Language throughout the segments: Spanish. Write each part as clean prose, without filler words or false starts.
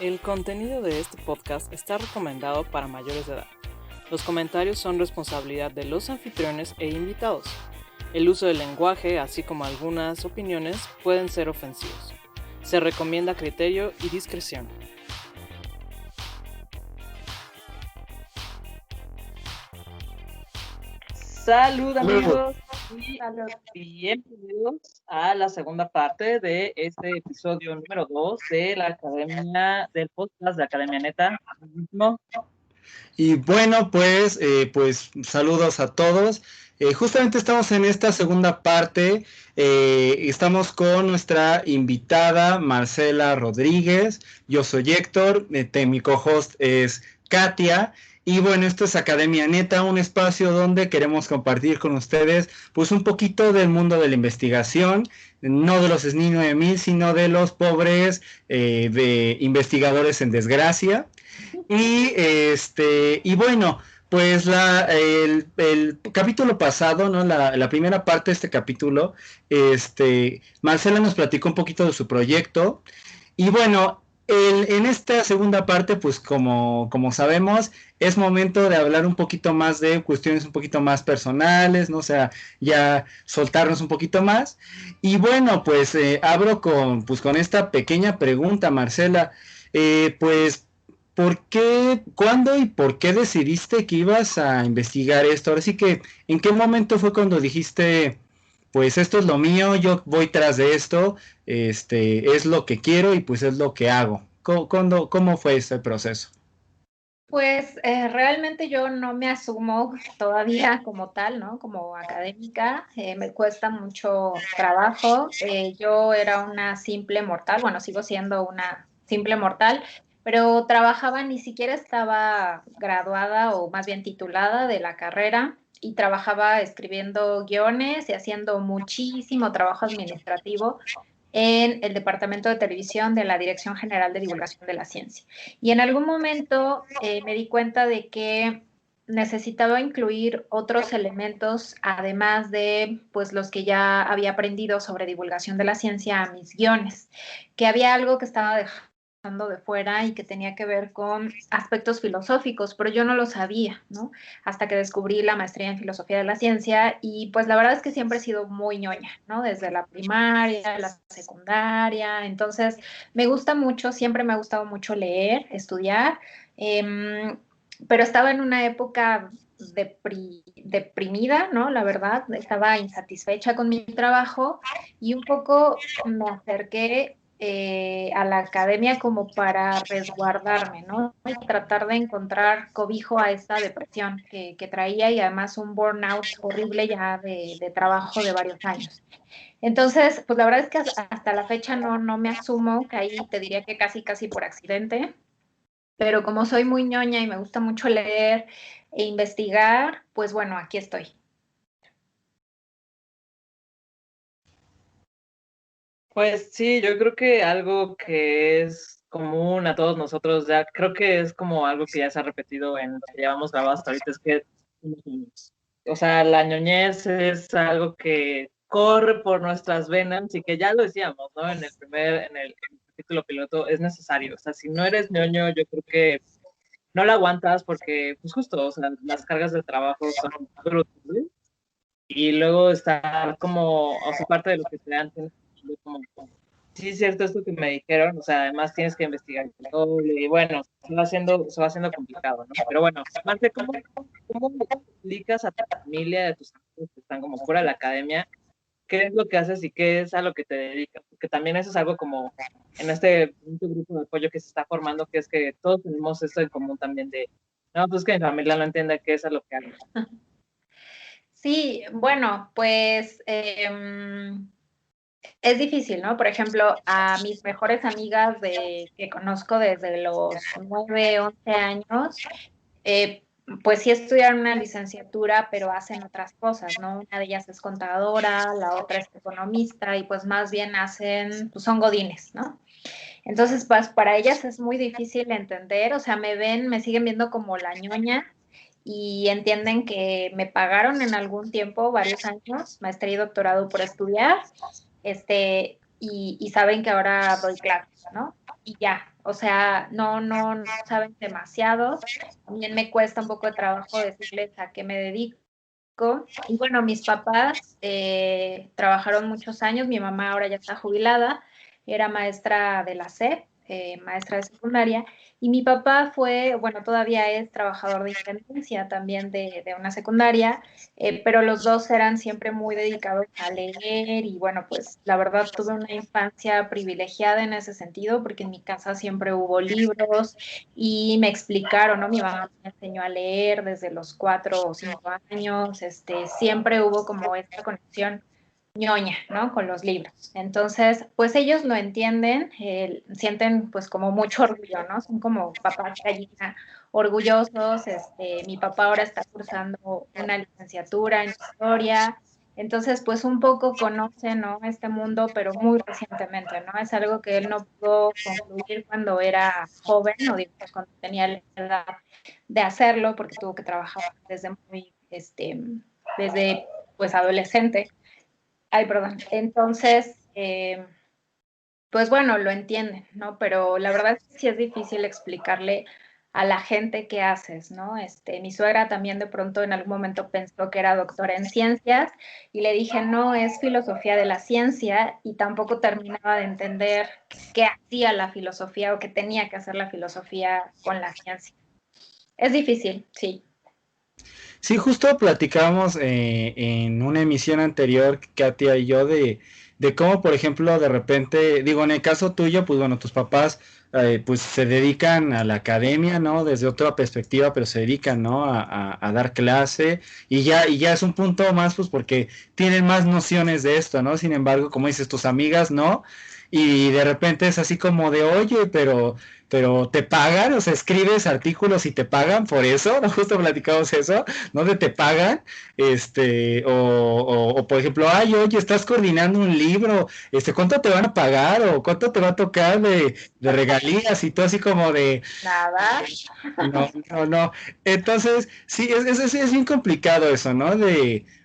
El contenido de este podcast está recomendado para mayores de edad. Los comentarios son responsabilidad de los anfitriones e invitados. El uso del lenguaje, así como algunas opiniones, pueden ser ofensivos. Se recomienda criterio y discreción. Salud amigos y bienvenidos a la segunda parte de este episodio número 2 de la Academia del Podcast de Academia Neta. Y bueno, pues saludos a todos. Justamente estamos en esta segunda parte. Estamos con nuestra invitada Marcela Rodríguez. Yo soy Héctor, mi co-host es Katia. Y bueno, esto es Academia Neta, un espacio donde queremos compartir con ustedes pues un poquito del mundo de la investigación, no de los SNI 9000, sino de los pobres de investigadores en desgracia. Y bueno, pues el capítulo pasado, ¿no? La primera parte de este capítulo, Marcela nos platicó un poquito de su proyecto. Y bueno, en esta segunda parte, pues como sabemos, es momento de hablar un poquito más de cuestiones un poquito más personales, ¿no? O sea, ya soltarnos un poquito más. Y bueno, pues abro con esta pequeña pregunta, Marcela. Pues, ¿por qué, cuándo y por qué decidiste que ibas a investigar esto? Ahora sí que, ¿en qué momento fue cuando dijiste, pues esto es lo mío, yo voy tras de esto, es lo que quiero y pues es lo que hago? ¿Cómo fue ese proceso? Pues realmente yo no me asumo todavía como tal, ¿no? Como académica, me cuesta mucho trabajo. Yo era una simple mortal, bueno, sigo siendo una simple mortal, pero trabajaba, ni siquiera estaba graduada o más bien titulada de la carrera y trabajaba escribiendo guiones y haciendo muchísimo trabajo administrativo en el Departamento de Televisión de la Dirección General de Divulgación de la Ciencia. Y en algún momento me di cuenta de que necesitaba incluir otros elementos, además de pues los que ya había aprendido sobre divulgación de la ciencia a mis guiones, que había algo que estaba dejando de fuera y que tenía que ver con aspectos filosóficos, pero yo no lo sabía, ¿no? Hasta que descubrí la maestría en filosofía de la ciencia y pues la verdad es que siempre he sido muy ñoña, ¿no? Desde la primaria, la secundaria, entonces me gusta mucho, siempre me ha gustado mucho leer, estudiar, pero estaba en una época deprimida, ¿no? La verdad, estaba insatisfecha con mi trabajo y un poco me acerqué a la academia como para resguardarme, ¿no? Y tratar de encontrar cobijo a esta depresión que traía y además un burnout horrible ya de trabajo de varios años. Entonces, pues la verdad es que hasta la fecha no me asumo, que ahí te diría que casi por accidente, pero como soy muy ñoña y me gusta mucho leer e investigar, pues bueno, aquí estoy. Pues sí, yo creo que algo que es común a todos nosotros, ya creo que es como algo que ya se ha repetido en lo que llevamos grabado hasta ahorita, es que, o sea, la ñoñez es algo que corre por nuestras venas y que ya lo decíamos, ¿no? En el capítulo piloto, es necesario. O sea, si no eres ñoño, yo creo que no la aguantas porque, pues justo, o sea, las cargas de trabajo son brutales. Y luego está como, o sea, parte de lo que te dan, tienes que como sí, es cierto esto que me dijeron, o sea, además tienes que investigar el doble, y bueno, se va haciendo complicado, ¿no? Pero bueno, Marce, ¿cómo explicas a tu familia, a tus amigos que están como fuera de la academia, qué es lo que haces y qué es a lo que te dedicas? Porque también eso es algo como en este grupo de apoyo que se está formando, que es que todos tenemos esto en común también de, no, pues que mi familia no entiende qué es a lo que hago. Sí, bueno, pues es difícil, ¿no? Por ejemplo, a mis mejores amigas que conozco desde los 9, 11 años, eh, pues sí estudiaron una licenciatura, pero hacen otras cosas, ¿no? Una de ellas es contadora, la otra es economista y pues más bien hacen, pues son godines, ¿no? Entonces, pues para ellas es muy difícil entender, o sea, me siguen viendo como la ñoña y entienden que me pagaron en algún tiempo, varios años, maestría y doctorado por estudiar, y saben que ahora doy clases, ¿no? Y ya, o sea, no saben demasiado. También me cuesta un poco de trabajo decirles a qué me dedico. Y bueno, mis papás trabajaron muchos años, mi mamá ahora ya está jubilada, era maestra de la SEP, maestra de secundaria, y mi papá fue, bueno, todavía es trabajador de intendencia también de una secundaria, pero los dos eran siempre muy dedicados a leer y bueno, pues la verdad tuve una infancia privilegiada en ese sentido, porque en mi casa siempre hubo libros y me explicaron, ¿no? Mi mamá me enseñó a leer desde los 4 o 5 años, siempre hubo como esta conexión ñoña, ¿no? Con los libros. Entonces, pues ellos lo entienden, sienten pues como mucho orgullo, ¿no? Son como papás gallina orgullosos. Mi papá ahora está cursando una licenciatura en historia. Entonces, pues un poco conoce, ¿no? Este mundo, pero muy recientemente, ¿no? Es algo que él no pudo concluir cuando era joven, o digamos cuando tenía la edad de hacerlo, porque tuvo que trabajar desde muy, desde pues adolescente. Ay, perdón. Entonces, pues bueno, lo entienden, ¿no? Pero la verdad es que sí es difícil explicarle a la gente qué haces, ¿no? Mi suegra también de pronto en algún momento pensó que era doctora en ciencias y le dije, no, es filosofía de la ciencia, y tampoco terminaba de entender qué hacía la filosofía o qué tenía que hacer la filosofía con la ciencia. Es difícil, sí. Sí, justo platicábamos en una emisión anterior, Katia y yo, de cómo, por ejemplo, de repente, digo, en el caso tuyo, pues bueno, tus papás pues se dedican a la academia, ¿no? Desde otra perspectiva, pero se dedican, ¿no? A dar clase y ya es un punto más, pues porque tienen más nociones de esto, ¿no? Sin embargo, como dices, tus amigas, ¿no? Y de repente es así como de, oye, pero te pagan, o sea, escribes artículos y te pagan por eso, ¿no? Justo platicamos eso, ¿dónde te pagan? O por ejemplo, ay, oye, estás coordinando un libro, ¿cuánto te van a pagar? O ¿cuánto te va a tocar de regalías? Y todo así como de, Nada. no, no, no. Entonces, sí, es bien complicado eso, ¿no?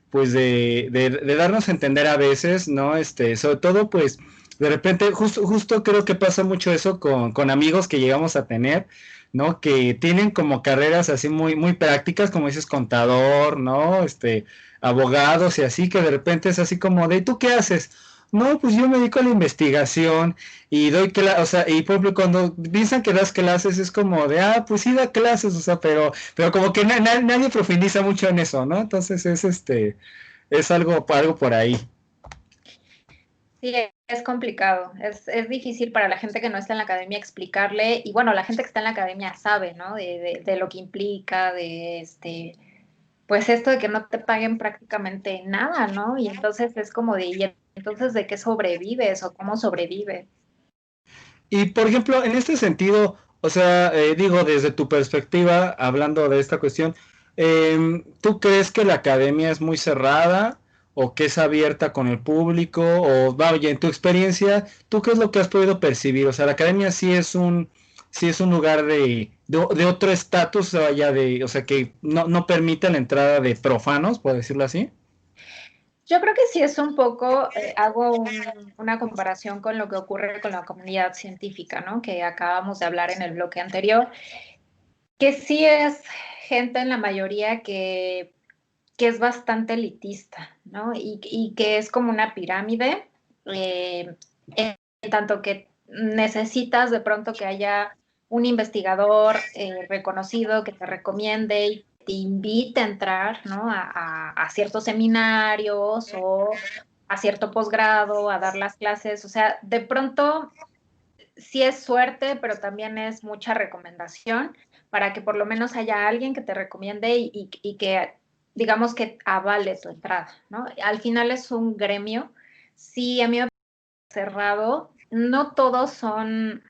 Pues de darnos a entender a veces, ¿no? Sobre todo, pues, de repente, justo creo que pasa mucho eso con amigos que llegamos a tener, ¿no? Que tienen como carreras así muy prácticas, como dices, contador, ¿no? Abogados y así, que de repente es así como de, ¿tú qué haces? No, pues yo me dedico a la investigación y doy clases, o sea, y por ejemplo, cuando piensan que das clases es como de, pues sí da clases, o sea, pero como que nadie profundiza mucho en eso, ¿no? Entonces es algo por ahí. Sí, es complicado, es difícil para la gente que no está en la academia explicarle, y bueno, la gente que está en la academia sabe, ¿no? De lo que implica, pues esto de que no te paguen prácticamente nada, ¿no? Y entonces es como de, ¿y entonces de qué sobrevives o cómo sobrevives? Y por ejemplo, en este sentido, o sea, digo, desde tu perspectiva, hablando de esta cuestión, ¿tú crees que la academia es muy cerrada o que es abierta con el público? O vaya, en tu experiencia, ¿tú qué es lo que has podido percibir? O sea, la academia sí es un lugar de otro estatus, vaya, o sea, que no permite la entrada de profanos, por decirlo así. Yo creo que sí es un poco, hago una comparación con lo que ocurre con la comunidad científica, ¿no? Que acabamos de hablar en el bloque anterior, que sí es gente en la mayoría que es bastante elitista, ¿no? Y que es como una pirámide, en tanto que necesitas de pronto que haya un investigador reconocido que te recomiende y te invite a entrar, ¿no? A ciertos seminarios o a cierto posgrado, a dar las clases. O sea, de pronto sí es suerte, pero también es mucha recomendación para que por lo menos haya alguien que te recomiende y que, digamos, que avale tu entrada, ¿no? Al final es un gremio. Sí, a mí me ha cerrado. No todos son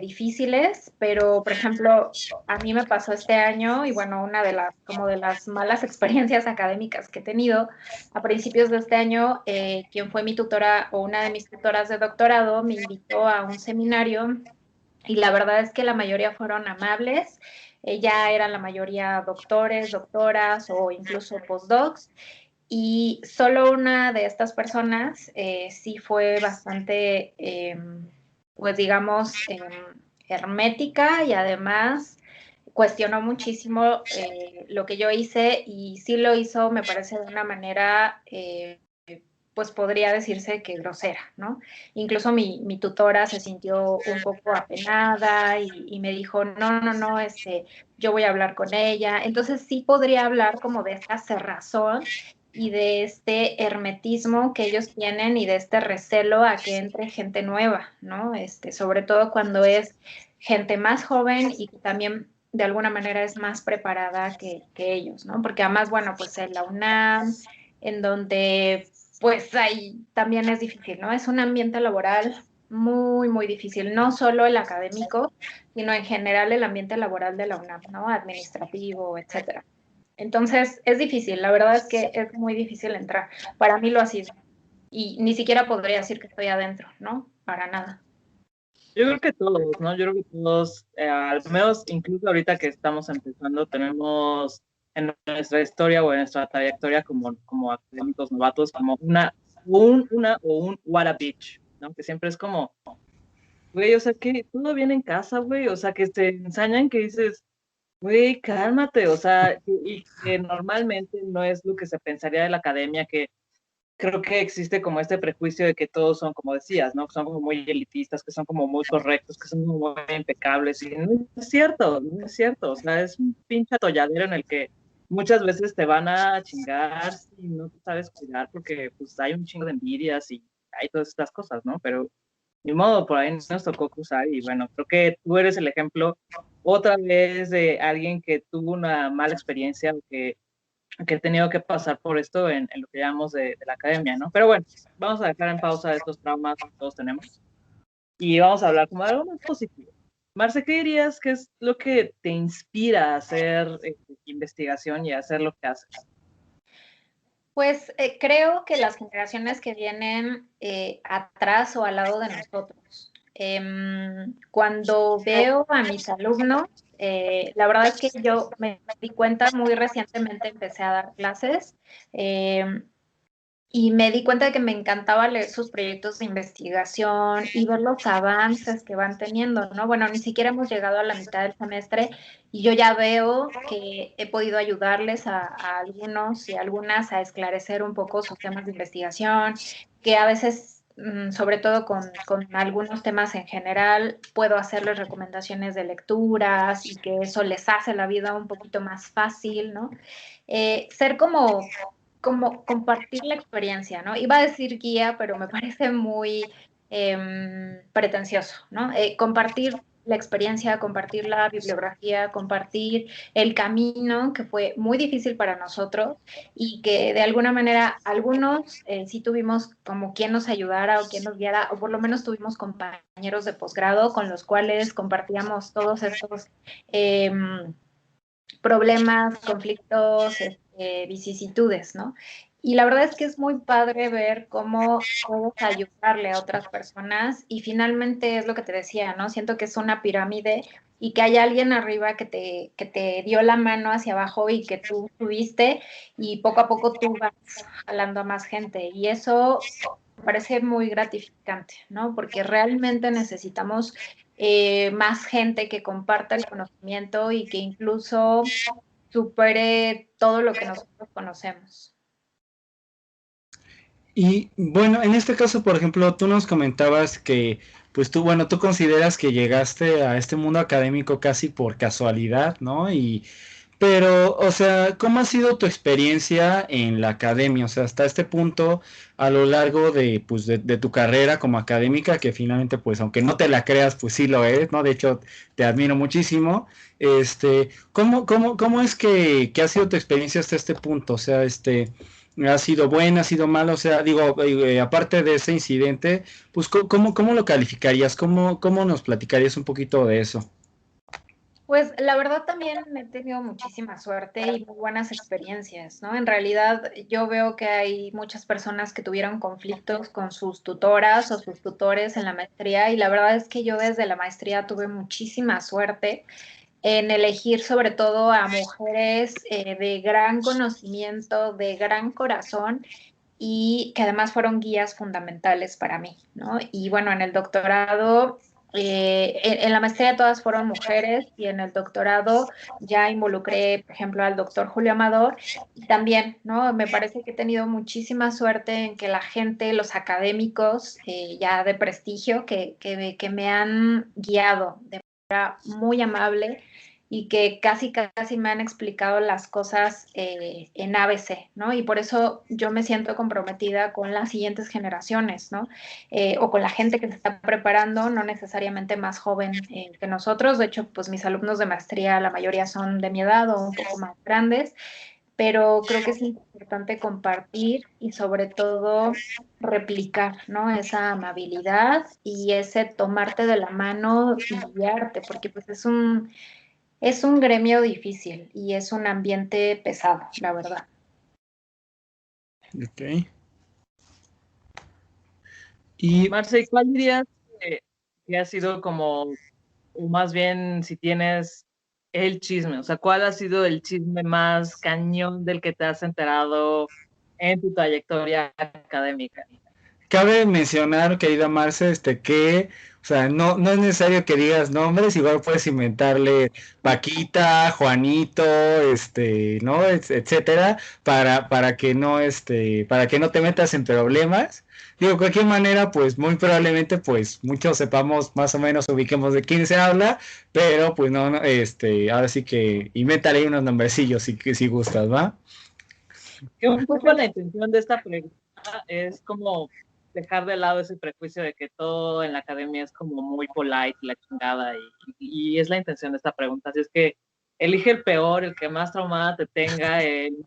difíciles, pero por ejemplo, a mí me pasó este año y bueno, una de las malas experiencias académicas que he tenido a principios de este año, quien fue mi tutora o una de mis tutoras de doctorado me invitó a un seminario y la verdad es que la mayoría fueron amables. Ya eran la mayoría doctores, doctoras o incluso postdocs. Y solo una de estas personas sí fue bastante pues digamos, hermética, y además cuestionó muchísimo lo que yo hice, y sí lo hizo, me parece, de una manera, pues podría decirse que grosera, ¿no? Incluso mi tutora se sintió un poco apenada y me dijo, no, no, no, yo voy a hablar con ella. Entonces sí podría hablar como de esta cerrazón y de este hermetismo que ellos tienen, y de este recelo a que entre gente nueva, ¿no? Sobre todo cuando es gente más joven y que también de alguna manera es más preparada que ellos, ¿no? Porque además, bueno, pues en la UNAM, en donde pues ahí también es difícil, ¿no? Es un ambiente laboral muy, muy difícil, no solo el académico, sino en general el ambiente laboral de la UNAM, ¿no? Administrativo, etcétera. Entonces, es difícil, la verdad es que es muy difícil entrar. Para mí lo ha sido. Y ni siquiera podría decir que estoy adentro, ¿no? Para nada. Yo creo que todos, ¿no? Yo creo que todos, al menos incluso ahorita que estamos empezando, tenemos en nuestra historia o en nuestra trayectoria como académicos novatos, como una o un what a bitch, ¿no? Que siempre es como, güey, o sea, que todo viene en casa, güey, o sea, que te ensañan que dices, güey, cálmate, o sea, y que normalmente no es lo que se pensaría de la academia, que creo que existe como este prejuicio de que todos son, como decías, ¿no? Que son como muy elitistas, que son como muy correctos, que son muy impecables, y no es cierto, no es cierto, o sea, es un pinche atolladero en el que muchas veces te van a chingar si no te sabes cuidar, porque pues hay un chingo de envidias y hay todas estas cosas, ¿no? Pero ni modo, por ahí nos tocó cruzar, y bueno, creo que tú eres el ejemplo otra vez de alguien que tuvo una mala experiencia, que he tenido que pasar por esto en lo que llamamos de la academia, ¿no? Pero bueno, vamos a dejar en pausa estos traumas que todos tenemos y vamos a hablar como de algo más positivo. Marce, ¿qué dirías que es lo que te inspira a hacer investigación y a hacer lo que haces? Pues creo que las generaciones que vienen atrás o al lado de nosotros, cuando veo a mis alumnos, la verdad es que yo me di cuenta muy recientemente, empecé a dar clases, y me di cuenta de que me encantaba leer sus proyectos de investigación y ver los avances que van teniendo, ¿no? Bueno, ni siquiera hemos llegado a la mitad del semestre y yo ya veo que he podido ayudarles a algunos y algunas a esclarecer un poco sus temas de investigación, que a veces, sobre todo con algunos temas en general, puedo hacerles recomendaciones de lecturas y que eso les hace la vida un poquito más fácil, ¿no? Ser como compartir la experiencia, ¿no? Iba a decir guía, pero me parece muy pretencioso, ¿no? Compartir la experiencia, compartir la bibliografía, compartir el camino que fue muy difícil para nosotros y que de alguna manera algunos sí tuvimos como quien nos ayudara o quien nos guiara, o por lo menos tuvimos compañeros de posgrado con los cuales compartíamos todos estos problemas, conflictos, vicisitudes, ¿no? Y la verdad es que es muy padre ver cómo puedes ayudarle a otras personas, y finalmente es lo que te decía, ¿no? Siento que es una pirámide y que hay alguien arriba que te dio la mano hacia abajo y que tú subiste, y poco a poco tú vas jalando a más gente, y eso me parece muy gratificante, ¿no? Porque realmente necesitamos más gente que comparta el conocimiento y que incluso supere todo lo que nosotros conocemos. Y bueno, en este caso, por ejemplo, tú nos comentabas que, pues tú, bueno, tú consideras que llegaste a este mundo académico casi por casualidad, ¿no? Pero, o sea, ¿cómo ha sido tu experiencia en la academia? O sea, hasta este punto, a lo largo de, pues, de tu carrera como académica, que finalmente, pues, aunque no te la creas, pues sí lo eres, ¿no? De hecho, te admiro muchísimo. ¿Cómo es que ha sido tu experiencia hasta este punto? O sea, ¿ha sido buena, ha sido mala? O sea, digo, aparte de ese incidente, pues, ¿cómo lo calificarías? ¿Cómo nos platicarías un poquito de eso? Pues la verdad también he tenido muchísima suerte y muy buenas experiencias, ¿no? En realidad yo veo que hay muchas personas que tuvieron conflictos con sus tutoras o sus tutores en la maestría, y la verdad es que yo desde la maestría tuve muchísima suerte en elegir sobre todo a mujeres de gran conocimiento, de gran corazón, y que además fueron guías fundamentales para mí, ¿no? Y bueno, en el doctorado, en la maestría todas fueron mujeres y en el doctorado ya involucré, por ejemplo, al doctor Julio Amador y también, ¿no? Me parece que he tenido muchísima suerte en que la gente, los académicos ya de prestigio que me han guiado de manera muy amable y que casi me han explicado las cosas en ABC, ¿no? Y por eso yo me siento comprometida con las siguientes generaciones, ¿no? O con la gente que se está preparando, no necesariamente más joven que nosotros. De hecho, pues mis alumnos de maestría, la mayoría son de mi edad o un poco más grandes, pero creo que es importante compartir y sobre todo replicar, ¿no? Esa amabilidad y ese tomarte de la mano y guiarte, porque pues es un gremio difícil y es un ambiente pesado, la verdad. Ok. Y Marce, ¿y cuál dirías que ha sido como, o más bien si tienes el chisme, o sea, cuál ha sido el chisme más cañón del que te has enterado en tu trayectoria académica? cabe mencionar, querida Marce, que, o sea, no es necesario que digas nombres, igual puedes inventarle Paquita, Juanito, ¿no? Etcétera, para que no te metas en problemas. Digo, de cualquier manera, pues muy probablemente, pues muchos sepamos más o menos, ubiquemos de quién se habla, pero pues no, ahora sí que invéntale ahí unos nombrecillos si gustas, ¿va? Que un poco la intención de esta pregunta es como dejar de lado ese prejuicio de que todo en la academia es como muy polite, la chingada, y es la intención de esta pregunta. Así es que elige el peor, el que más traumada te tenga, el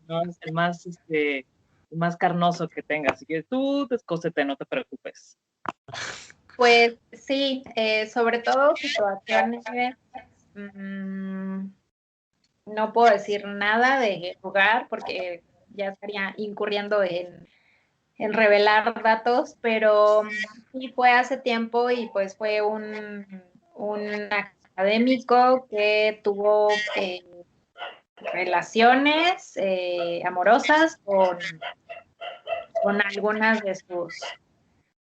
más carnoso que tengas. Así que tú descósete, no te preocupes. Pues sí, sobre todo situaciones, mmm, no puedo decir nada de lugar porque ya estaría incurriendo en revelar datos, pero sí fue hace tiempo y pues fue un académico que tuvo relaciones amorosas con algunas de sus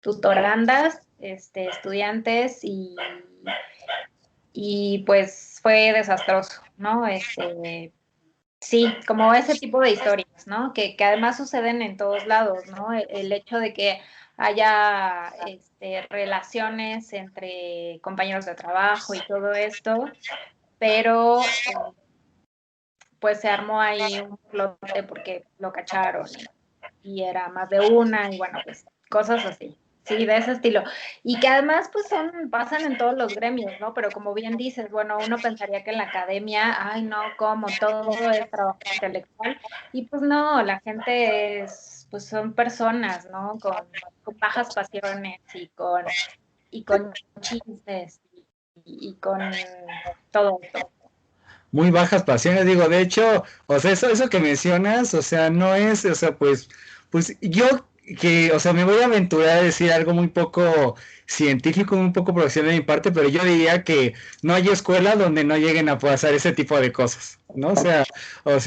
tutorandas, estudiantes y pues fue desastroso, ¿no? Sí, como ese tipo de historias, ¿no? Que además suceden en todos lados, ¿no? El hecho de que haya relaciones entre compañeros de trabajo y todo esto, pero pues se armó ahí un flote porque lo cacharon y era más de una y bueno, pues cosas así. Sí, de ese estilo. Y que además pues pasan en todos los gremios, ¿no? Pero como bien dices, bueno, uno pensaría que en la academia, ay no, como todo es trabajo intelectual. Y pues no, la gente pues son personas, ¿no? Con bajas pasiones y con chistes y con todo esto. Muy bajas pasiones, digo, de hecho, o sea, eso que mencionas, o sea, no es, o sea, pues yo que, o sea, me voy a aventurar a decir algo muy poco científico, muy poco profesional de mi parte, pero yo diría que no hay escuela donde no lleguen a pasar ese tipo de cosas, ¿no? O sea, por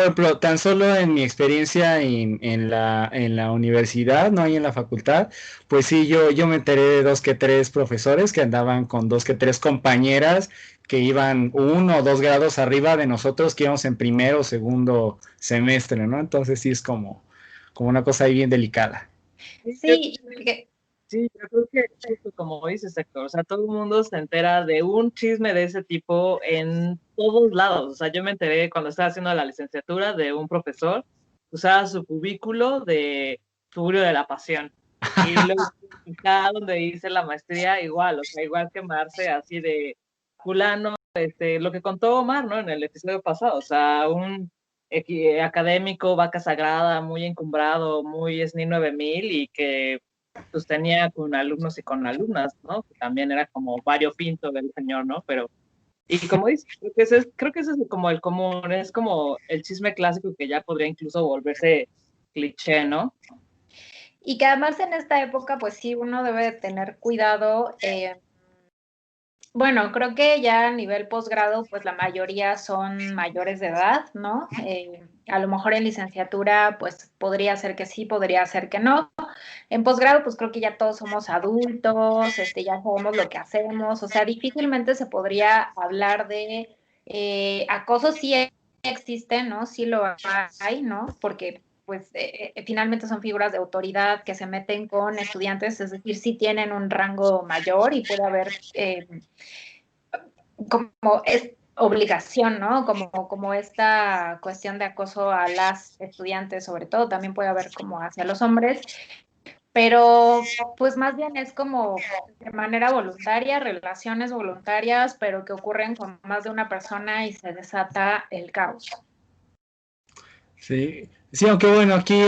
ejemplo, tan solo en mi experiencia en la universidad, no y en la facultad, pues sí, yo me enteré de dos que tres profesores que andaban con dos que tres compañeras que iban 1 o 2 grados arriba de nosotros que íbamos en primero o segundo semestre, ¿no? Entonces sí es como una cosa ahí bien delicada. Sí, Sí, sí, yo creo que justo como dices, Héctor, o sea, todo el mundo se entera de un chisme de ese tipo en todos lados. O sea, yo me enteré cuando estaba haciendo la licenciatura de un profesor que usaba su cubículo de Tuburio de la Pasión. Y luego acá donde hice la maestría, igual, o sea, igual quemarse así de fulano, lo que contó Omar, ¿no? En el episodio pasado, o sea, un académico, vaca sagrada, muy encumbrado, muy SNI 9000 y que sostenía con alumnos y con alumnas, ¿no? Que también era como variopinto del señor, ¿no? Pero, y como dice, creo que ese es como el común, es como el chisme clásico que ya podría incluso volverse cliché, ¿no? y que además en esta época, pues sí, uno debe de tener cuidado. Bueno, creo que ya a nivel posgrado, pues la mayoría son mayores de edad, ¿no? A lo mejor en licenciatura, pues podría ser que sí, podría ser que no. En posgrado, pues creo que ya todos somos adultos, ya sabemos lo que hacemos, o sea, difícilmente se podría hablar de acoso, sí existe, ¿no? Sí lo hay, ¿no? Porque pues finalmente son figuras de autoridad que se meten con estudiantes, es decir, sí tienen un rango mayor y puede haber como es obligación, ¿no? Como esta cuestión de acoso a las estudiantes, sobre todo, también puede haber como hacia los hombres, pero pues más bien es como de manera voluntaria, relaciones voluntarias, pero que ocurren con más de una persona y se desata el caos. Sí, sí, aunque bueno, aquí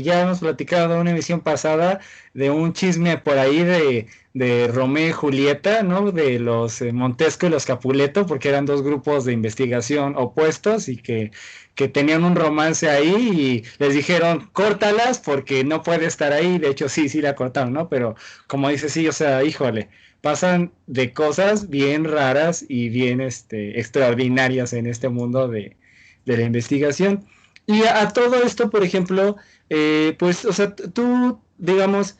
ya hemos platicado en una emisión pasada de un chisme por ahí de Romeo y Julieta, ¿no? De los Montesco y los Capuleto, porque eran dos grupos de investigación opuestos y que tenían un romance ahí y les dijeron, córtalas porque no puede estar ahí. De hecho, sí, sí la cortaron, ¿no? Pero como dice, sí, o sea, híjole, pasan de cosas bien raras y bien extraordinarias en este mundo de la investigación. Y a todo esto, por ejemplo, pues, o sea, tú, digamos,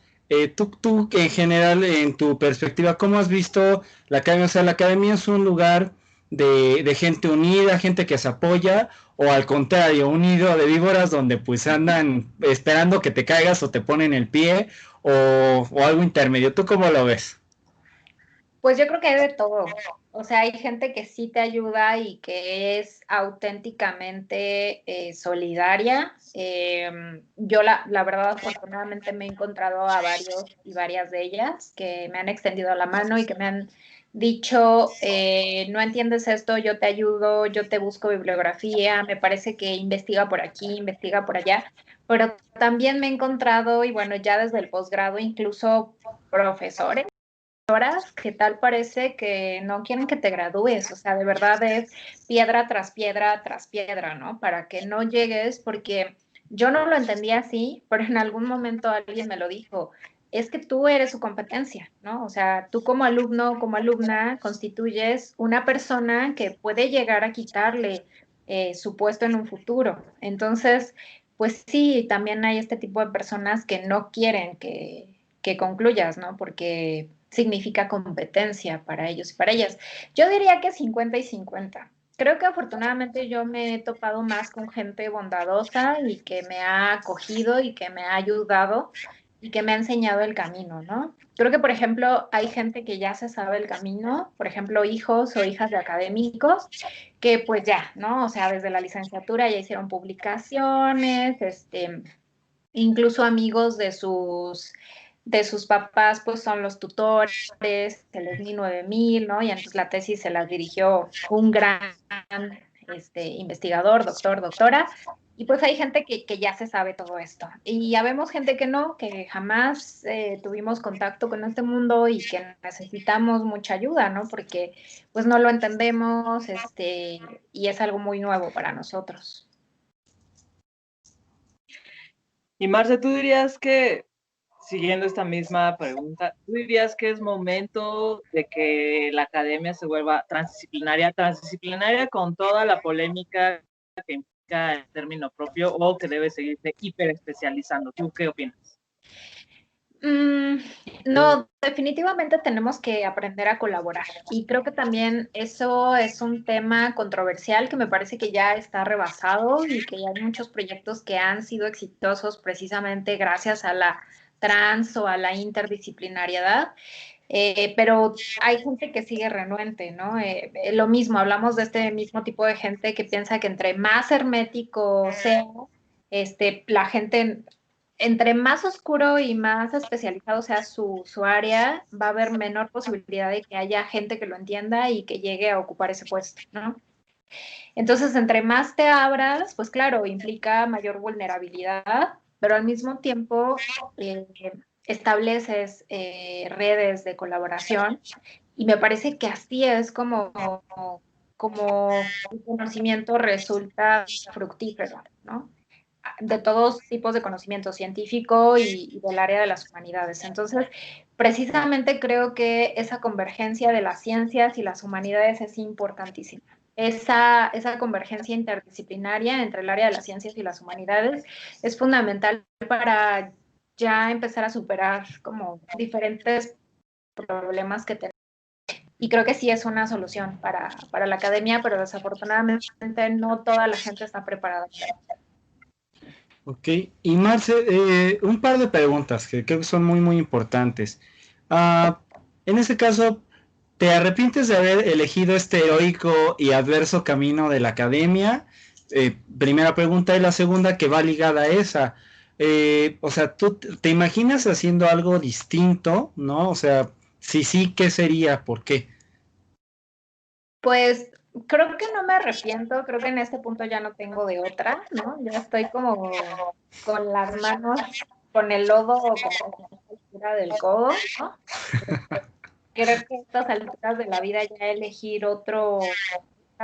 tú en general, en tu perspectiva, ¿cómo has visto la academia? O sea, la academia es un lugar de gente unida, gente que se apoya, o al contrario, un nido de víboras donde pues andan esperando que te caigas o te ponen el pie, o algo intermedio. ¿Tú cómo lo ves? Pues yo creo que hay de todo. O sea, hay gente que sí te ayuda y que es auténticamente solidaria. Yo la verdad, afortunadamente me he encontrado a varios y varias de ellas que me han extendido la mano y que me han dicho, no entiendes esto, yo te ayudo, yo te busco bibliografía, me parece que investiga por aquí, investiga por allá. Pero también me he encontrado, y bueno, ya desde el posgrado, incluso profesores que tal parece que no quieren que te gradúes, o sea, de verdad es piedra tras piedra tras piedra, ¿no? Para que no llegues, porque yo no lo entendía así, pero en algún momento alguien me lo dijo, es que tú eres su competencia, ¿no? O sea, tú como alumno, como alumna, constituyes una persona que puede llegar a quitarle su puesto en un futuro. Entonces, pues sí, también hay este tipo de personas que no quieren que concluyas, ¿no? Porque significa competencia para ellos y para ellas. Yo diría que 50 y 50. Creo que afortunadamente yo me he topado más con gente bondadosa y que me ha acogido y que me ha ayudado y que me ha enseñado el camino, ¿no? Creo que, por ejemplo, hay gente que ya se sabe el camino, por ejemplo, hijos o hijas de académicos, que pues ya, ¿no? O sea, desde la licenciatura ya hicieron publicaciones, incluso amigos de sus papás, pues son los tutores, el ESNI 9000, ¿no? Y entonces la tesis se las dirigió un gran investigador, doctor, doctora, y pues hay gente que ya se sabe todo esto. Y ya vemos gente que no, que jamás tuvimos contacto con este mundo y que necesitamos mucha ayuda, ¿no? Porque pues no lo entendemos, y es algo muy nuevo para nosotros. Y Marce, ¿tú dirías que, siguiendo esta misma pregunta, tú dirías que es momento de que la academia se vuelva transdisciplinaria con toda la polémica que implica el término propio o que debe seguirse hiperespecializando? ¿Tú qué opinas? No, definitivamente tenemos que aprender a colaborar y creo que también eso es un tema controversial que me parece que ya está rebasado y que ya hay muchos proyectos que han sido exitosos precisamente gracias a la trans o a la interdisciplinariedad. Pero hay gente que sigue renuente, ¿no? Lo mismo, hablamos de este mismo tipo de gente que piensa que entre más hermético sea, la gente, entre más oscuro y más especializado sea su área, va a haber menor posibilidad de que haya gente que lo entienda y que llegue a ocupar ese puesto, ¿no? Entonces, entre más te abras, pues claro, implica mayor vulnerabilidad, pero al mismo tiempo estableces redes de colaboración y me parece que así es como el conocimiento resulta fructífero, ¿no? De todos tipos de conocimiento científico y del área de las humanidades. Entonces, precisamente creo que esa convergencia de las ciencias y las humanidades es importantísima. esa convergencia interdisciplinaria entre el área de las ciencias y las humanidades es fundamental para ya empezar a superar como diferentes problemas que tenemos. Y creo que sí es una solución para la academia, pero desafortunadamente no toda la gente está preparada. Ok, y Marce, un par de preguntas que creo que son muy, muy importantes. Ah, en este caso, ¿te arrepientes de haber elegido este heroico y adverso camino de la academia? Primera pregunta, y la segunda que va ligada a esa. O sea, ¿tú te imaginas haciendo algo distinto, no? O sea, si sí, ¿qué sería? ¿Por qué? Pues creo que no me arrepiento, creo que en este punto ya no tengo de otra, ¿no? Ya estoy como con las manos, con el lodo como a la altura del codo, ¿no? Creo que a estas alturas de la vida ya elegir otra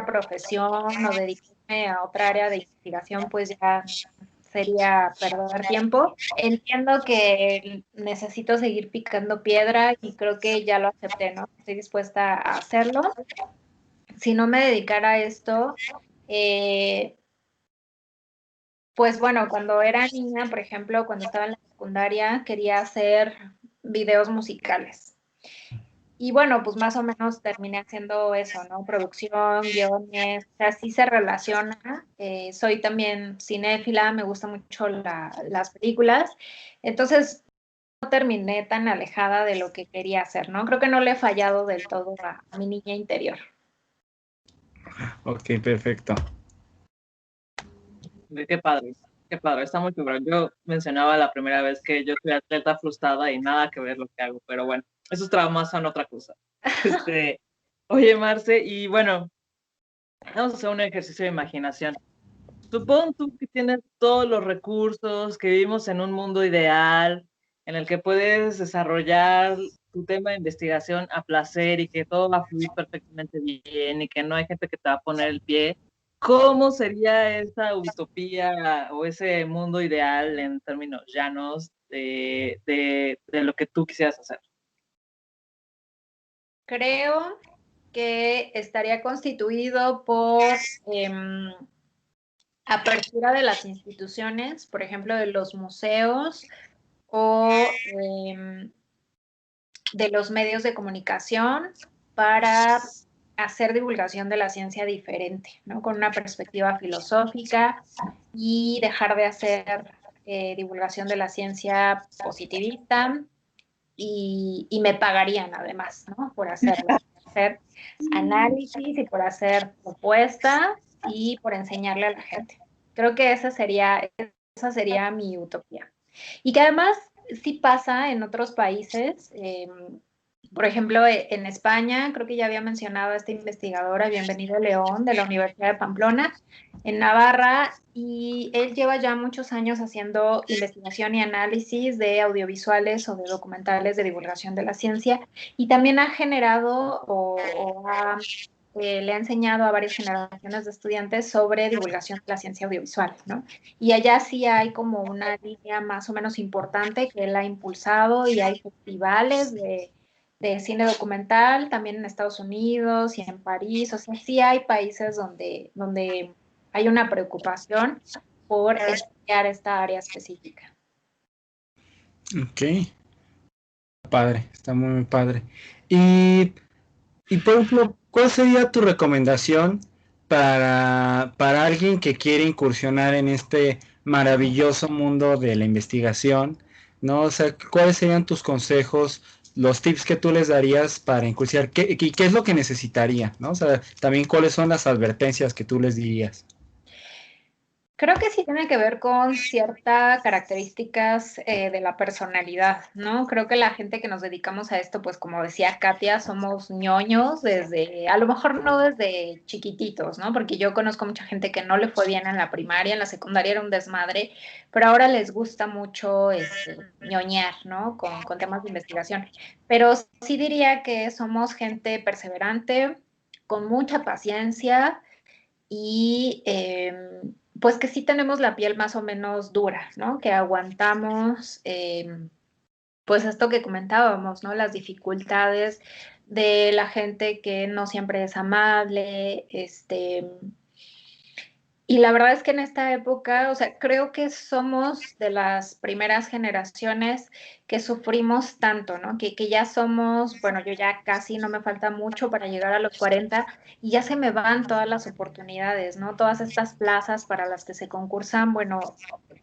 profesión o dedicarme a otra área de investigación, pues ya sería perder tiempo. Entiendo que necesito seguir picando piedra y creo que ya lo acepté, ¿no? Estoy dispuesta a hacerlo. Si no me dedicara a esto, eh, pues bueno, cuando era niña, por ejemplo, cuando estaba en la secundaria, quería hacer videos musicales. Y bueno, pues más o menos terminé haciendo eso, ¿no? Producción, guiones, o sea, sí se relaciona. Soy también cinéfila, me gustan mucho las películas. Entonces, no terminé tan alejada de lo que quería hacer, ¿no? Creo que no le he fallado del todo a mi niña interior. Ok, perfecto. Qué padre, está muy chingón. Yo mencionaba la primera vez que yo soy atleta frustrada y nada que ver lo que hago, pero bueno, esos traumas son otra cosa. Este, oye, Marce, y bueno, vamos a hacer un ejercicio de imaginación. Supón tú que tienes todos los recursos, que vivimos en un mundo ideal, en el que puedes desarrollar tu tema de investigación a placer y que todo va a fluir perfectamente bien y que no hay gente que te va a poner el pie. ¿Cómo sería esa utopía o ese mundo ideal en términos llanos de lo que tú quisieras hacer? Creo que estaría constituido por apertura de las instituciones, por ejemplo, de los museos o de los medios de comunicación para hacer divulgación de la ciencia diferente, ¿no? Con una perspectiva filosófica y dejar de hacer divulgación de la ciencia positivista y me pagarían además, ¿no? Por hacerlo, por hacer análisis y por hacer propuestas y por enseñarle a la gente. Creo que esa sería mi utopía. Y que además sí pasa en otros países. Por ejemplo, en España, creo que ya había mencionado a esta investigadora, Bienvenido León, de la Universidad de Pamplona, en Navarra, y él lleva ya muchos años haciendo investigación y análisis de audiovisuales o de documentales de divulgación de la ciencia, y también ha generado le ha enseñado a varias generaciones de estudiantes sobre divulgación de la ciencia audiovisual, ¿no? Y allá sí hay como una línea más o menos importante que él ha impulsado y hay festivales de cine documental también en Estados Unidos y en París. O sea, sí hay países donde hay una preocupación por estudiar esta área específica. Ok, padre, está muy, muy padre. Y Y por ejemplo, ¿cuál sería tu recomendación para alguien que quiere incursionar en este maravilloso mundo de la investigación? ¿No? O sea, ¿cuáles serían tus consejos, los tips que tú les darías para incursionar? ¿Qué es lo que necesitaría? ¿No? O sea, también cuáles son las advertencias que tú les dirías. Creo que sí tiene que ver con ciertas características de la personalidad, ¿no? Creo que la gente que nos dedicamos a esto, pues como decía Katia, somos ñoños desde, a lo mejor no desde chiquititos, ¿no? Porque yo conozco mucha gente que no le fue bien en la primaria, en la secundaria era un desmadre, pero ahora les gusta mucho ñoñar, ¿no? Con temas de investigación. Pero sí diría que somos gente perseverante, con mucha paciencia y pues que sí tenemos la piel más o menos dura, ¿no? Que aguantamos, pues esto que comentábamos, ¿no? Las dificultades de la gente que no siempre es amable, y la verdad es que en esta época, o sea, creo que somos de las primeras generaciones que sufrimos tanto, ¿no? Que ya somos, bueno, yo ya casi no me falta mucho para llegar a los 40 y ya se me van todas las oportunidades, ¿no? Todas estas plazas para las que se concursan, bueno,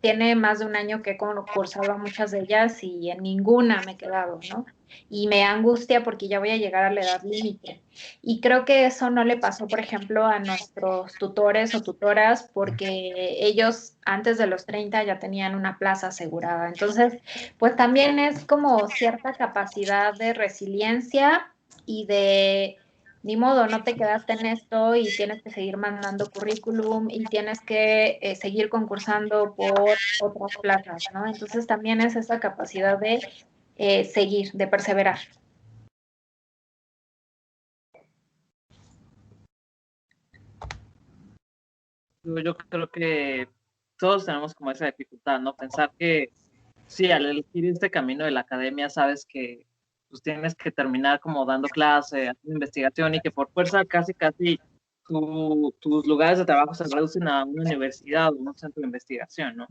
tiene más de un año que he concursado a muchas de ellas y en ninguna me he quedado, ¿no? Y me angustia porque ya voy a llegar a la edad límite. Y creo que eso no le pasó, por ejemplo, a nuestros tutores o tutoras, porque ellos antes de los 30 ya tenían una plaza asegurada. Entonces, pues también es como cierta capacidad de resiliencia y de, ni modo, no te quedaste en esto y tienes que seguir mandando currículum y tienes que seguir concursando por otras plazas, ¿no? Entonces también es esa capacidad de seguir, de perseverar. Yo creo que todos tenemos como esa dificultad, ¿no? Pensar que sí, al elegir este camino de la academia, sabes que pues, tienes que terminar como dando clase, haciendo investigación y que por fuerza casi tus lugares de trabajo se reducen a una universidad o un centro de investigación, ¿no?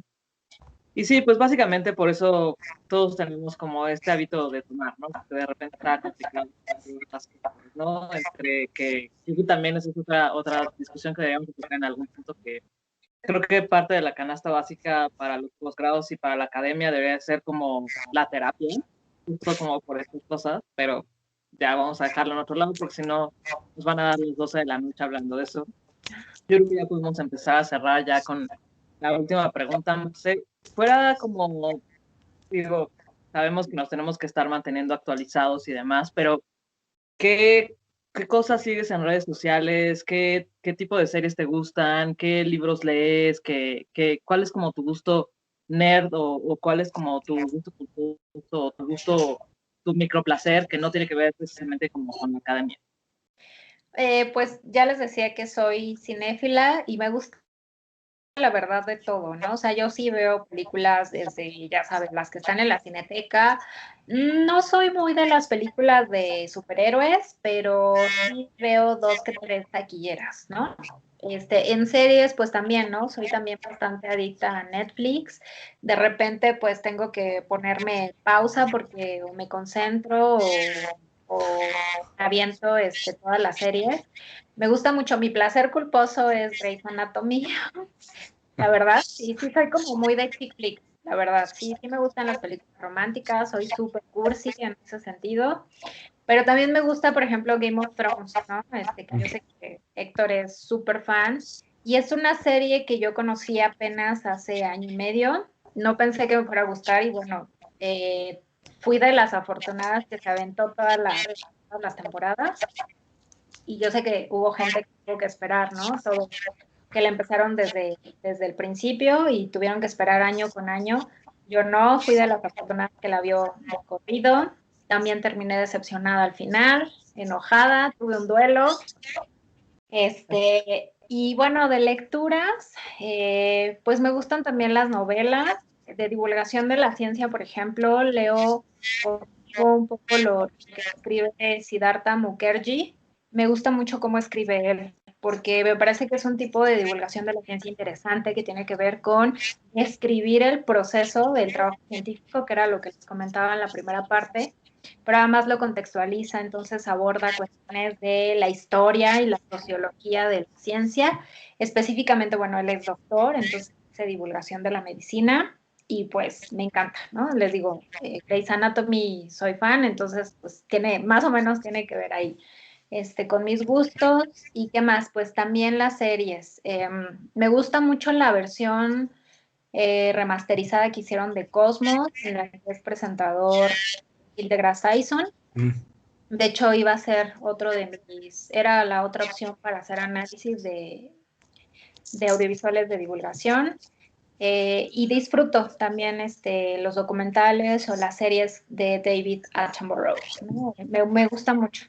Y sí, pues básicamente por eso todos tenemos como este hábito de tomar, ¿no? Porque de repente está complicado hacer otras cosas, ¿no? Entre que y también esa es otra discusión que deberíamos tocar en algún punto, que creo que parte de la canasta básica para los posgrados y para la academia debería ser como la terapia, justo como por estas cosas, pero ya vamos a dejarlo en otro lado porque si no nos van a dar las 12 de la noche hablando de eso. Yo creo que ya podemos empezar a cerrar ya con la última pregunta. No sé, fuera como, digo, sabemos que nos tenemos que estar manteniendo actualizados y demás, pero ¿qué, qué cosas sigues en redes sociales? ¿Qué tipo de series te gustan? ¿Qué libros lees? ¿Cuál es como tu gusto nerd o cuál es como tu gusto culposo, tu gusto, tu microplacer que no tiene que ver precisamente como con la academia? Pues ya les decía que soy cinéfila y me gusta la verdad de todo, ¿no? O sea, yo sí veo películas desde, ya sabes, las que están en la Cineteca. No soy muy de las películas de superhéroes, pero sí veo dos que tres taquilleras, ¿no? En series, pues también, ¿no? Soy también bastante adicta a Netflix. De repente, pues tengo que ponerme pausa porque o me concentro o me aviento toda la serie. Me gusta mucho. Mi placer culposo es Grey's Anatomy. La verdad, sí soy como muy de chick flick, la verdad, sí me gustan las películas románticas, soy súper cursi en ese sentido, pero también me gusta, por ejemplo, Game of Thrones, ¿no? Que yo sé que Héctor es súper fan, y es una serie que yo conocí apenas hace año y medio, no pensé que me fuera a gustar, y bueno, fui de las afortunadas que se aventó todas las temporadas, y yo sé que hubo gente que tuvo que esperar, ¿no? Todo que la empezaron desde el principio y tuvieron que esperar año con año. Yo no fui de las afortunadas que la vio de corrido. También terminé decepcionada al final, enojada, tuve un duelo. Y bueno, de lecturas, pues me gustan también las novelas de divulgación de la ciencia, por ejemplo, leo un poco lo que escribe Siddhartha Mukherjee. Me gusta mucho cómo escribe él, porque me parece que es un tipo de divulgación de la ciencia interesante que tiene que ver con escribir el proceso del trabajo científico, que era lo que les comentaba en la primera parte, pero además lo contextualiza, entonces aborda cuestiones de la historia y la sociología de la ciencia. Específicamente, bueno, él es doctor, entonces hace divulgación de la medicina y pues me encanta, ¿no? Les digo, Grey's Anatomy soy fan, entonces pues más o menos tiene que ver ahí con mis gustos. ¿Y qué más? Pues también las series. Me gusta mucho la versión remasterizada que hicieron de Cosmos, en la que es presentador Neil deGrasse Tyson. De hecho, iba a ser era la otra opción para hacer análisis de audiovisuales de divulgación. Y disfruto también los documentales o las series de David Attenborough, ¿no? Me gusta mucho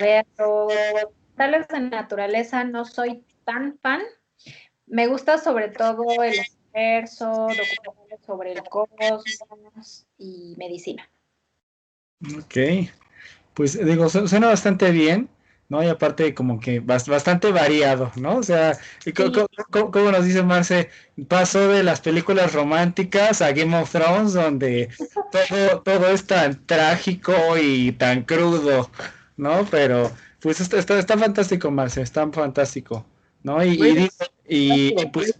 verlos. Tales de naturaleza no soy tan fan. Me gusta sobre todo el universo, documentales sobre el cosmos y medicina. Ok. Pues digo, suena bastante bien, ¿no? Y aparte como que bastante variado, ¿no? O sea, y Sí, como nos dice Marce, pasó de las películas románticas a Game of Thrones, donde todo es tan trágico y tan crudo, ¿no? Pero pues está fantástico, Marce, está fantástico, ¿no? Güey, Pues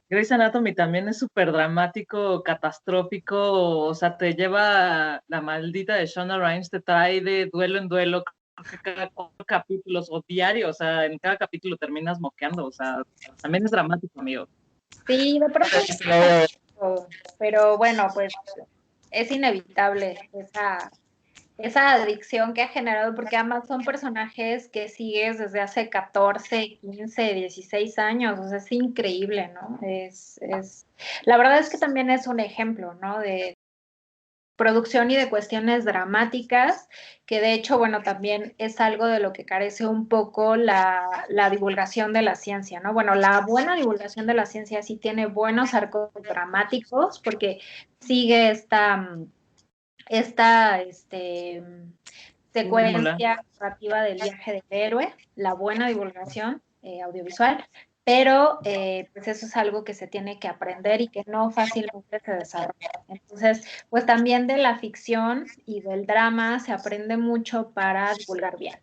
Grey's Anatomy también es súper dramático, catastrófico, o sea, te lleva la maldita de Shonda Rhimes, te trae de duelo en duelo, creo que cada 4 capítulos o diario, o sea, en cada capítulo terminas moqueando, o sea, también es dramático, amigo. sí, de pronto sí, pero bueno, pues es inevitable esa adicción que ha generado, porque además son personajes que sigues desde hace 14, 15, 16 años, o sea, es increíble, ¿no? La verdad es que también es un ejemplo, ¿no? De producción y de cuestiones dramáticas, que de hecho, bueno, también es algo de lo que carece un poco la divulgación de la ciencia, ¿no? Bueno, la buena divulgación de la ciencia sí tiene buenos arcos dramáticos, porque sigue esta Fórmula. secuencia narrativa del viaje del héroe, la buena divulgación audiovisual, pero pues eso es algo que se tiene que aprender y que no fácilmente se desarrolla. Entonces, pues también de la ficción y del drama se aprende mucho para divulgar bien.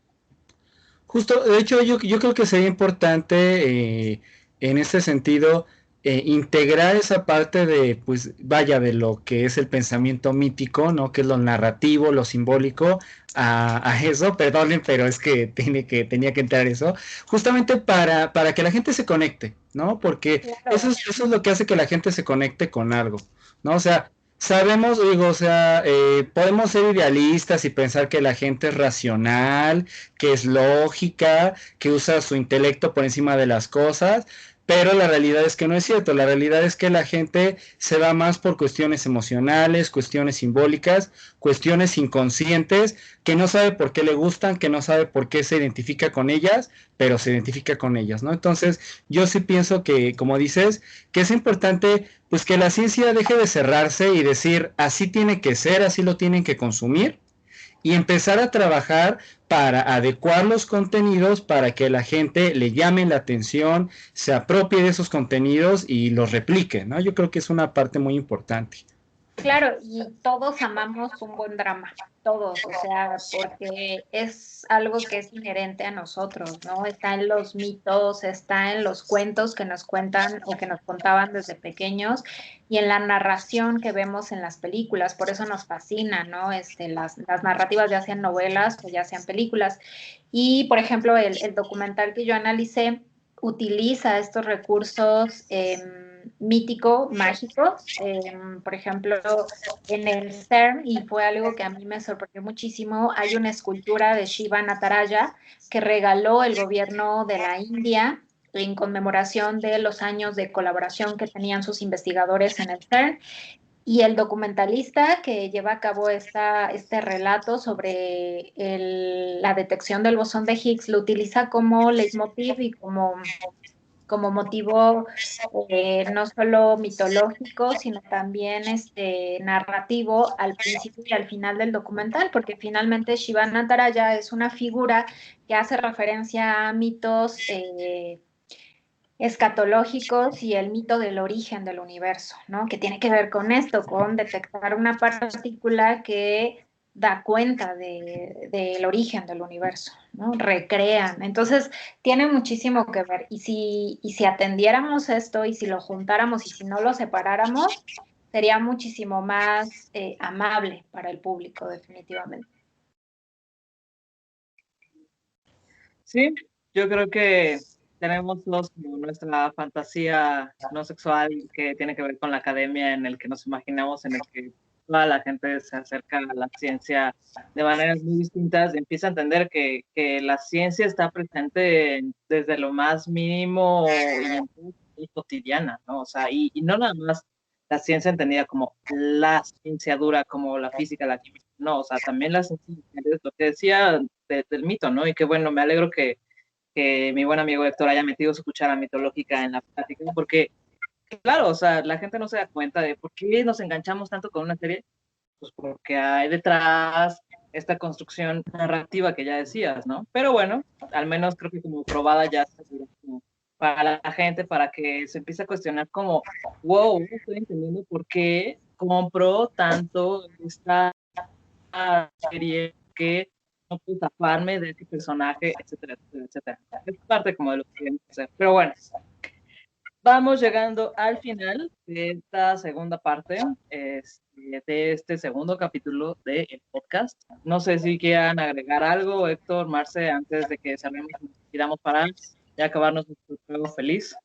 justo, de hecho, yo creo que sería importante en este sentido integrar esa parte de, pues, vaya, de lo que es el pensamiento mítico, ¿no? Que es lo narrativo, lo simbólico, a eso, perdonen, pero es que tenía que entrar eso, justamente para que la gente se conecte, ¿no? Porque Claro. eso es lo que hace que la gente se conecte con algo, ¿no? O sea, sabemos, digo, o sea, podemos ser idealistas y pensar que la gente es racional, que es lógica, que usa su intelecto por encima de las cosas, pero la realidad es que no es cierto, la realidad es que la gente se va más por cuestiones emocionales, cuestiones simbólicas, cuestiones inconscientes, que no sabe por qué le gustan, que no sabe por qué se identifica con ellas, pero se identifica con ellas, ¿no? Entonces, yo sí pienso que, como dices, que es importante pues que la ciencia deje de cerrarse y decir así tiene que ser, así lo tienen que consumir, y empezar a trabajar para adecuar los contenidos para que la gente le llame la atención, se apropie de esos contenidos y los replique, ¿no? Yo creo que es una parte muy importante. Claro, y todos amamos un buen drama, todos, o sea, porque es algo que es inherente a nosotros, ¿no? Está en los mitos, está en los cuentos que nos cuentan o que nos contaban desde pequeños y en la narración que vemos en las películas, por eso nos fascina, ¿no? Las narrativas, ya sean novelas o ya sean películas. Y, por ejemplo, el documental que yo analicé utiliza estos recursos mítico, mágicos. Por ejemplo, en el CERN, y fue algo que a mí me sorprendió muchísimo, hay una escultura de Shiva Nataraya que regaló el gobierno de la India en conmemoración de los años de colaboración que tenían sus investigadores en el CERN. Y el documentalista que lleva a cabo este relato sobre la detección del bosón de Higgs lo utiliza como leitmotiv y como motivo no solo mitológico, sino también narrativo al principio y al final del documental, porque finalmente Shiva Nataraya es una figura que hace referencia a mitos escatológicos y el mito del origen del universo, ¿no? Que tiene que ver con esto, con detectar una partícula que da cuenta del origen del universo, ¿no? Recrean. Entonces, tiene muchísimo que ver. Y si atendiéramos esto y si lo juntáramos y si no lo separáramos, sería muchísimo más amable para el público, definitivamente. Sí, yo creo que tenemos todos como nuestra fantasía no sexual que tiene que ver con la academia, en el que nos imaginamos, en el que toda la gente se acerca a la ciencia de maneras muy distintas y empieza a entender que la ciencia está presente desde lo más mínimo y cotidiana, ¿no? O sea, y no nada más la ciencia entendida como la ciencia dura, como la física, la química, no, o sea, también la ciencia, lo que decía del mito, ¿no? Y que bueno, me alegro que mi buen amigo Héctor haya metido su cuchara mitológica en la plática, porque, claro, o sea, la gente no se da cuenta de por qué nos enganchamos tanto con una serie, pues porque hay detrás esta construcción narrativa que ya decías, ¿no? Pero bueno, al menos creo que como probada ya está como para la gente, para que se empiece a cuestionar como, wow, estoy entendiendo por qué compro tanto esta serie, que no puedo zafarme de este personaje, etcétera, etcétera, etcétera. Es parte como de lo que queremos hacer. Pero bueno, vamos llegando al final de esta segunda parte, de este segundo capítulo del podcast. No sé si quieran agregar algo, Héctor, Marce, antes de que cerremos y nos tiramos para ya acabarnos nuestro juego feliz.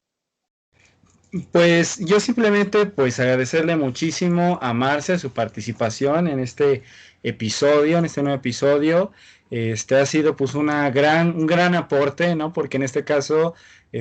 Pues yo simplemente pues agradecerle muchísimo a Marce su participación en este episodio, en este nuevo episodio. Ha sido pues un gran aporte, ¿no? Porque en este caso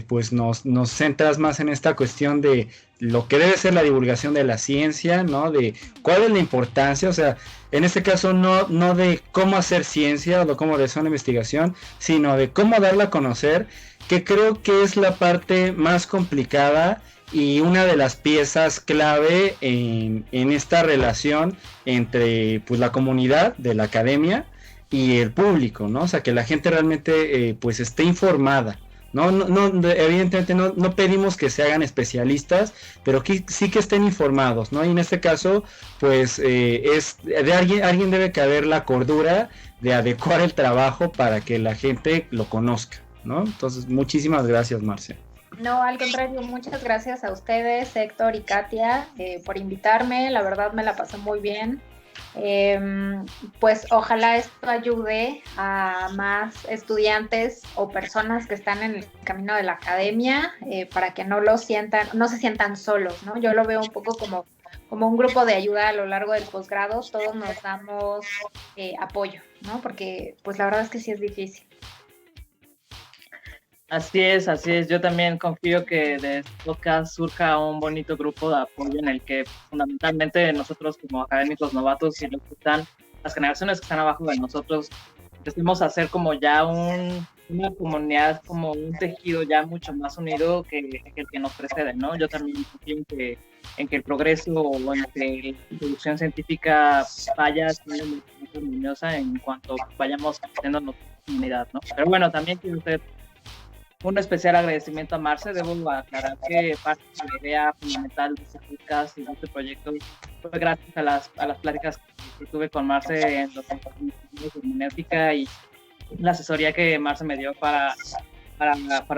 pues nos centras más en esta cuestión de lo que debe ser la divulgación de la ciencia, ¿no? De cuál es la importancia, o sea, en este caso no de cómo hacer ciencia o de cómo realizar una investigación, sino de cómo darla a conocer, que creo que es la parte más complicada y una de las piezas clave en esta relación entre pues la comunidad de la academia y el público, ¿no? O sea, que la gente realmente pues esté informada. No, evidentemente no pedimos que se hagan especialistas, pero que sí que estén informados, ¿no? Y en este caso, pues es de alguien debe caber la cordura de adecuar el trabajo para que la gente lo conozca, ¿no? Entonces, muchísimas gracias, Marcia. No, al contrario, muchas gracias a ustedes, Héctor y Katia, por invitarme. La verdad me la pasé muy bien. Pues ojalá esto ayude a más estudiantes o personas que están en el camino de la academia, para que no se sientan solos, ¿no? Yo lo veo un poco como un grupo de ayuda a lo largo del posgrado. Todos nos damos apoyo, ¿no? Porque pues la verdad es que sí es difícil. Así es. Yo también confío que de este podcast surja un bonito grupo de apoyo en el que fundamentalmente nosotros como académicos novatos y las generaciones que están abajo de nosotros, empecemos a hacer como ya una comunidad, como un tejido ya mucho más unido que el que nos precede, ¿no? Yo también confío en que el progreso o en que la producción científica vaya siendo muy armoniosa en cuanto vayamos teniendo nuestra comunidad, ¿no? Pero bueno, también quiero hacer un especial agradecimiento a Marce. Debo aclarar que parte de la idea fundamental de este podcast y de este proyecto fue gracias a las pláticas que tuve con Marce en los de hermenéutica y la asesoría que Marce me dio para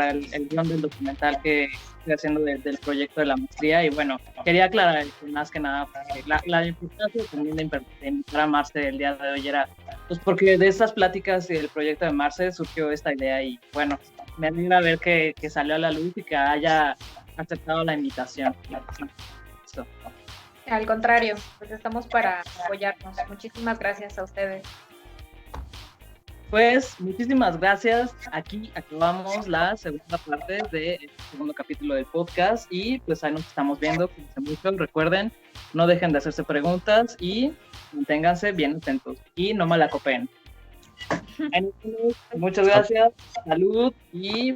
el guión del documental que estoy haciendo del proyecto de la maestría. Y bueno, quería aclarar más que nada la importancia también de invitar a Marce el día de hoy era pues porque de esas pláticas y del proyecto de Marce surgió esta idea y bueno, me alegra ver que salió a la luz y que haya aceptado la invitación. Listo. Al contrario, pues estamos para apoyarnos. Muchísimas gracias a ustedes. Pues muchísimas gracias. Aquí acabamos la segunda parte del segundo capítulo del podcast y pues ahí nos estamos viendo. Cuídense mucho. Recuerden, no dejen de hacerse preguntas y manténganse bien atentos y no malacopeen. Muchas gracias, salud y